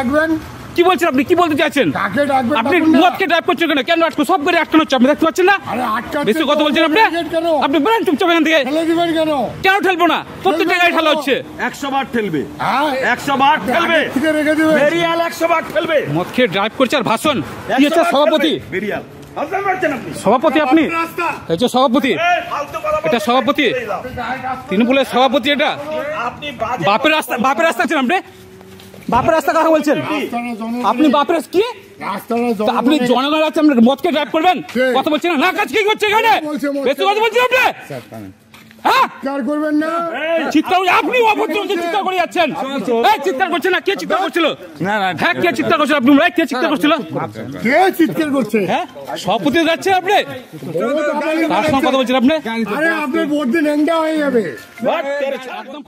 ডাকবেন? কি বলছেন আপনি? কি বলতে চাইছেন? কাকে ডাকবেন? আপনি মদকে ড্রাইভ করছেন কেন? কেন আটকো? সব গাড়ি আটকানো হচ্ছে, আপনি দেখতে পাচ্ছেন না? আরে আটকাচ্ছে বেশি কথা বলছেন আপনি। আপনি বেরোন চুপচাপ এখান থেকে। ফেলে দিবেন কেন? কেন ঠেলবো না? প্রত্যেকটা গাড়ি ঠেলা হচ্ছে। 100 বার ঠেলবে, হ্যাঁ 100 বার ঠেলবে, থেকে রেখে দিবেন। বেরিয়াল 100 বার ঠেলবে। মদ খেয়ে ড্রাইভ করছে আর ভাষণ দিয়েছে সভাপতি। বেরিয়াল ভাষণ মারছেন আপনি। সভাপতি আপনি? এই যে সভাপতি, ফালতু কথা বলছেন। এটা সভাপতি, তৃণমূলের সভাপতি। এটা আপনি বাপের রাস্তা, বাপের রাস্তা আছেন আপনি? বাপের রাস্তা কথা বলছেন আপনি? বাপের কি? আপনি জনগণ আছেন, মদকে ড্রাইভ করবেন? কথা বলছেন না? কাজ কি করছে এখানে? বেশি কথা বলছেন আপনি। হ্যাঁ চিৎকার করবেন না। চিৎকার আপনি অভদ্র চিৎকার করে যাচ্ছেন। এই চিৎকার করছেন না? কে চিৎকার করছিল? না না, হ্যাঁ কে চিৎকার করছিল? আপনি কে চিৎকার করছিল? কে চিৎকার করছে? হ্যাঁ সভাপতি যাচ্ছেন আপনি, তার সঙ্গে কথা বলছেন আপনি? আরে আপনার ভোট দিন এন্ডা হয়ে যাবে। একদম।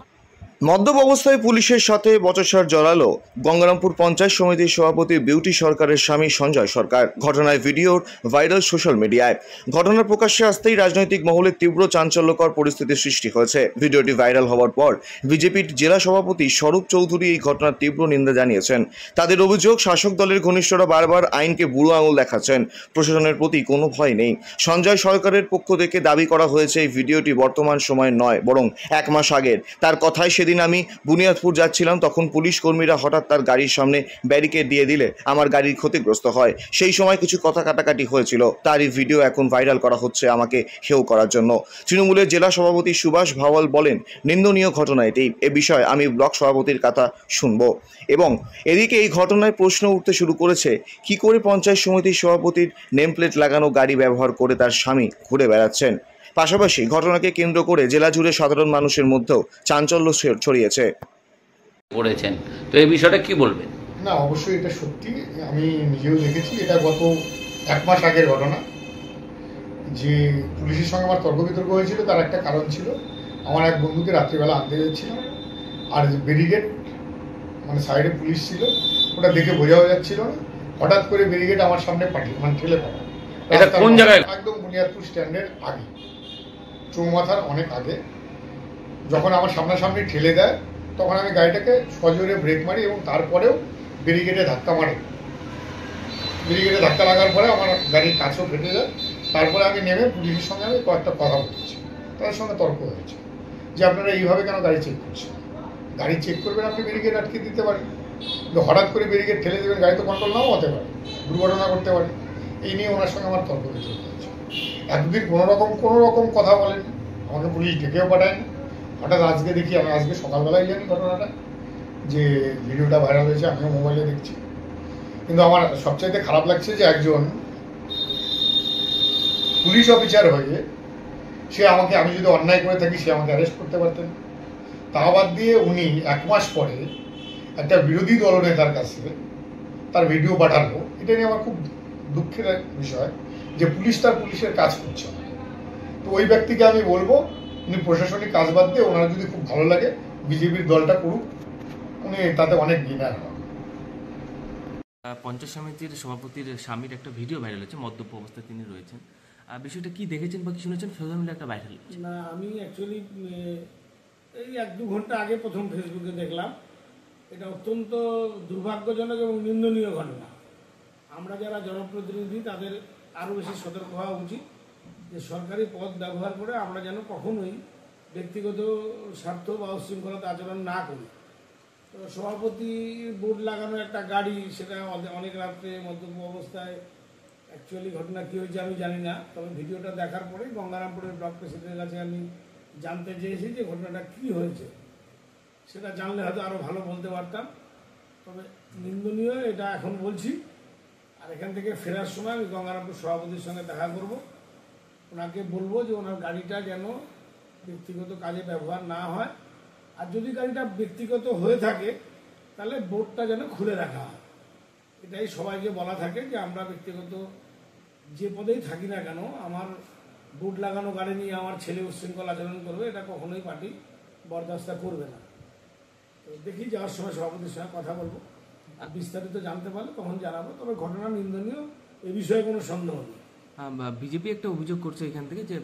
মদ্যপ অবস্থায় পুলিশের সাথে বচসার জড়ালো গঙ্গারামপুর পঞ্চায়েত সমিতির সভাপতি বিউটি সরকারের স্বামী সঞ্জয় সরকার। ঘটনায় ভিডিওর ভাইরাল সোশ্যাল মিডিয়ায়। ঘটনার প্রকাশ্যে আসতেই রাজনৈতিক মহলে তীব্র চাঞ্চল্যকর পরিস্থিতির সৃষ্টি হয়েছে। ভিডিওটি ভাইরাল হওয়ার পর বিজেপির জেলা সভাপতি স্বরূপ চৌধুরী এই ঘটনার তীব্র নিন্দা জানিয়েছেন। তাদের অভিযোগ, শাসক দলের ঘনিষ্ঠরা বারবার আইনকে বুড়ো আঙুল দেখাচ্ছেন, প্রশাসনের প্রতি কোনো ভয় নেই। সঞ্জয় সরকারের পক্ষ থেকে দাবি করা হয়েছে এই ভিডিওটি বর্তমান সময়ের নয়, বরং 1 মাস আগের। তার কথায়, সেদিন আমি বুনিয়াদপুর যাচ্ছিলাম, তখন পুলিশ কর্মীরা হঠাৎ তার গাড়ির সামনে ব্যারিকেড দিয়ে দিলে আমার গাড়ির ক্ষতিগ্রস্ত হয়। সেই সময় কিছু কথা কাটাকাটি হয়েছিল। তারই ভিডিও এখন ভাইরাল করা হচ্ছে আমাকে হেয় করার জন্য। তৃণমূলের জেলা সভাপতি সুভাষ ভাওয়াল বলেন, নিন্দনীয় ঘটনা এটি। এ বিষয়ে আমি ব্লক সভাপতির কথা শুনব। এবং এদিকে এই ঘটনায় প্রশ্ন উঠতে শুরু করেছে, কি করে পঞ্চায়েত সমিতির সভাপতির নেমপ্লেট লাগানো গাড়ি ব্যবহার করে তার স্বামী ঘুরে বেড়াচ্ছেন। পাশাপাশি ঘটনাকে কেন্দ্র করে জেলা জুড়ে সাধারণ মানুষের মধ্যেও চাঞ্চল্য ছড়িয়েছে। করেছেন, তো এই বিষয়টা কি বলবেন? না, অবশ্যই এটা সত্যি। আমি নিজেও দেখেছি। এটা গত 1 মাস আগের ঘটনা। যে পুলিশের সঙ্গে আমার তর্ক বিতর্ক হয়েছিল, তার একটা কারণ ছিল, আমার এক বন্ধুকে রাত্রিবেলা আনতে যাচ্ছিলাম, আর ব্যারিকেড মানে সাইডে পুলিশ ছিল, ওটা দেখে বোঝাও যাচ্ছিল না। হঠাৎ করে ব্যারিকেড আমার সামনে ঠেলে পড়া। এটা কোন জায়গায়? একদম বুনিয়াদপুর স্ট্যান্ডের আগে, চৌমাথার অনেক আগে। যখন আমার সামনাসামনি ঠেলে দেয়, তখন আমি গাড়িটাকে সজোরে ব্রেক মারি এবং তারপরেও ব্যারিকেডে ধাক্কা মারে। ব্যারিকেডে ধাক্কা লাগার পরে আমার গাড়ির কাছেও ফেটে যায়। তারপরে আমি নেমে পুলিশের সঙ্গে আমি কয়েকটা কথা বলেছি, তাদের সঙ্গে তর্ক হয়েছে যে আপনারা এইভাবে কেন গাড়ি চেক করছেন? গাড়ি চেক করবেন, আপনি ব্যারিকেড আটকে দিতে পারেন, কিন্তু হঠাৎ করে ব্যারিকেড ঠেলে দেবেন, গাড়ি তো কন্ট্রোল নাও হতে পারে, দুর্ঘটনা করতে পারে। এই নিয়ে ওনার সঙ্গে আমার তর্ক বিতর্ক হয়েছে। এতদিন কোনো রকম কথা বলেন, আমাকে পুলিশ ডেকেও পাঠায়নি। হঠাৎ আজকে দেখি, আমি আজকে সকালবেলায় জানি ঘটনাটা, যে ভিডিওটা ভাইরাল হয়েছে, আমিও মোবাইলে দেখছি। কিন্তু আমার সবচাইতে খারাপ লাগছে যে একজন পুলিশ অফিসার হয়ে সে আমাকে, আমি যদি অন্যায় করে থাকি, সে আমাকে অ্যারেস্ট করতে পারতেন। তা বাদ দিয়ে উনি 1 মাস পরে একটা বিরোধী দলনেতার কাছে তার ভিডিও পাঠালো। এটা নিয়ে আমার খুব দুঃখের বিষয় যে পুলিশ তার পুলিশের কাজ করছে না। তো ওই ব্যক্তিকে আমি বলবো, উনি প্রশাসনিক কাজ বাদ দিয়ে, ওনার যদি খুব ভালো লাগে বিজেপির দলটা করুক, উনি তাতে অনেক গিনার হন। পঞ্চায়েত সমিতির সভাপতির স্বামীর একটা ভিডিও ভাইরাল হচ্ছে, মদ্যপ অবস্থায় তিনি রয়েছেন। বিষয়টা কি দেখেছেন বা কি শুনেছেন? সোশ্যাল মিডিয়া একটা ভাইরাল হচ্ছে। না, আমি অ্যাকচুয়ালি এই 1-2 ঘন্টা আগে প্রথম ফেসবুকে দেখলাম। এটা অত্যন্ত দুর্ভাগ্যজনক এবং নিন্দনীয় ঘটনা। আমরা যারা জনপ্রতিনিধি, তাদের আরও বেশি সতর্ক হওয়া উচিত যে সরকারি পদ ব্যবহার করে আমরা যেন কখনোই ব্যক্তিগত স্বার্থ বা উশৃঙ্খলতা আচরণ না করি। তো সভাপতি বোর্ড লাগানো একটা গাড়ি, সেটা অনেক রাত্রে মদ্যপ অবস্থায়, অ্যাকচুয়ালি ঘটনা কী হয়েছে আমি জানি না। তবে ভিডিওটা দেখার পরেই গঙ্গারামপুরের ব্লক প্রেসিডেন্টের কাছে আমি জানতে চেয়েছি যে ঘটনাটা কী হয়েছে। সেটা জানলে হয়তো আরও ভালো বলতে পারতাম। তবে নিন্দনীয়, এটা এখন বলছি। আর এখান থেকে ফেরার সময় আমি গঙ্গারামপুর সভাপতির সঙ্গে দেখা করব, ওনাকে বলবো যে ওনার গাড়িটা যেন ব্যক্তিগত কাজে ব্যবহার না হয়। আর যদি গাড়িটা ব্যক্তিগত হয়ে থাকে, তাহলে বোর্ডটা যেন খুলে রাখা হয়। এটাই সবাইকে বলা থাকে যে আমরা ব্যক্তিগত যে পদেই থাকি না কেন, আমার বোর্ড লাগানো গাড়ি নিয়ে আমার ছেলে উশৃঙ্খল আচরণ করবে, এটা কখনোই পার্টি বরদাস্ত করবে না। তো দেখি, যাওয়ার সময় সভাপতির সঙ্গে কথা বলবো, আর বিস্তারিত জানতে পারলে তখন জানাবো। তবে ঘটনা নিন্দনীয়, এ বিষয়ে কোনো সন্দেহ নেই। বিজেপি একটা অভিযোগ করছে এখান থেকে যে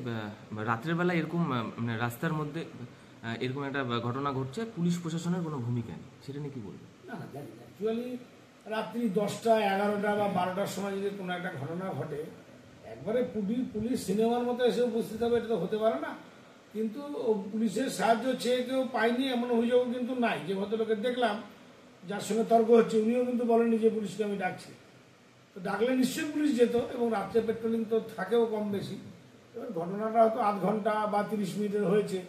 রাত্রের বেলা এরকম মানে রাস্তার মধ্যে এরকম একটা ঘটনা ঘটছে, পুলিশ প্রশাসনের কোনো ভূমিকা নেই, সেটা নিয়ে কি বলবেন? না না, দেখেন, অ্যাকচুয়ালি রাত্রি 10টা 11টা বা 12টার সময় যদি কোনো একটা ঘটনা ঘটে, একবারে পুলিশ সিনেমার মতো এসে উপস্থিত হবে, এটা তো হতে পারে না। কিন্তু পুলিশের সাহায্য চেয়ে কেউ পায়নি এমন অভিযোগও কিন্তু নাই। যে ভদ্রলোকের দেখলাম যার সঙ্গে তর্ক হচ্ছে, উনিও কিন্তু বলেননি যে পুলিশকে আমি ডাকছি। তো ডাকলে নিশ্চয়ই পুলিশ যেত, এবং রাত্রে পেট্রোলিং তো থাকেও কম বেশি। এবার ঘটনাটা হয়তো আধ ঘন্টা বা 30 মিনিটের হয়েছে,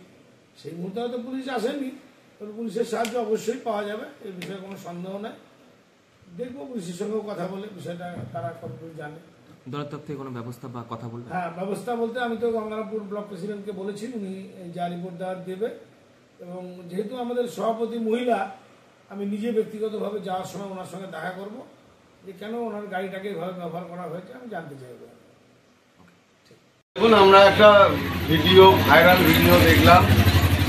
সেই মুহূর্তে হয়তো পুলিশ আসেনি। তবে পুলিশের সাহায্য অবশ্যই পাওয়া যাবে, এই বিষয়ে কোনো সন্দেহ নেই। দেখবো পুলিশের সঙ্গেও কথা বলে বিষয়টা তারা কতটুকু জানে। দলের তরফ থেকে কোনো ব্যবস্থা বা কথা বলবেন? হ্যাঁ, ব্যবস্থা বলতে আমি তো গঙ্গারামপুর ব্লক প্রেসিডেন্টকে বলেছি, উনি যা রিপোর্ট দেওয়ার দেবে। এবং যেহেতু আমাদের সভাপতি মহিলা, আমি নিজে ব্যক্তিগতভাবে যাওয়ার সময় ওনার সঙ্গে দেখা করব, যে কেন ওনার গাড়িটাকে এভাবে ব্যবহার করা হয়েছে আমি জানতে চাইব। দেখুন, আমরা একটা ভাইরাল ভিডিও দেখলাম।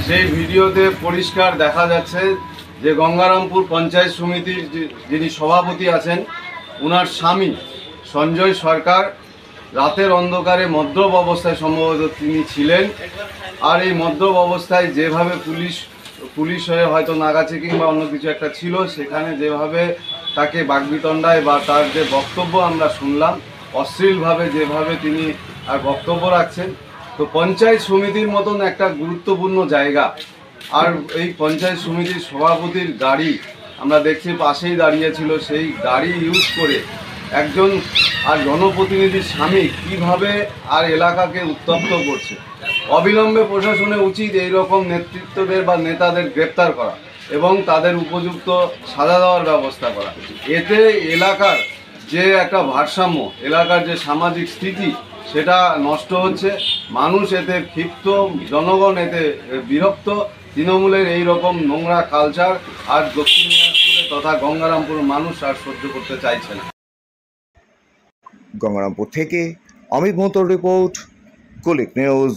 সেই ভিডিওতে পরিষ্কার দেখা যাচ্ছে যে গঙ্গারামপুর পঞ্চায়েত সমিতির যিনি সভাপতি আছেন, ওনার স্বামী সঞ্জয় সরকার রাতের অন্ধকারে মদ্যপ অবস্থায় সম্ভবত তিনি ছিলেন। আর এই মদ্যপ অবস্থায় যেভাবে পুলিশ হয়ে হয়তো নাগাছে কিংবা অন্য কিছু একটা ছিল, সেখানে যেভাবে তাকে বাকবিতণ্ডায় বা তার যে বক্তব্য আমরা শুনলাম, অশ্লীলভাবে যেভাবে তিনি আর বক্তব্য রাখছেন। তো পঞ্চায়েত সমিতির মতন একটা গুরুত্বপূর্ণ জায়গা, আর এই পঞ্চায়েত সমিতির সভাপতির গাড়ি আমরা দেখছি পাশেই দাঁড়িয়েছিল, সেই গাড়ি ইউজ করে একজন আর জনপ্রতিনিধির স্বামী কিভাবে আর এলাকাকে উত্তপ্ত করছে। অবিলম্বে প্রশাসনের উচিত এই রকম নেতৃত্বদের বা নেতাদের গ্রেপ্তার করা এবং তাদের উপযুক্ত সাজা দেওয়ার ব্যবস্থা করা। এতে এলাকার যে একটা ভারসাম্য, এলাকার যে সামাজিক স্থিতি, সেটা নষ্ট হচ্ছে। মানুষ এতে ক্ষিপ্ত, জনগণ এতে বিরক্ত। তৃণমূলের এই রকম নোংরা কালচার আর দক্ষিণ দিনাজপুরে তথা গঙ্গারামপুর মানুষ আর সহ্য করতে চাইছে না। গঙ্গারামপুর থেকে অমিত মোতোর রিপোর্ট, কুলিক নিউজ।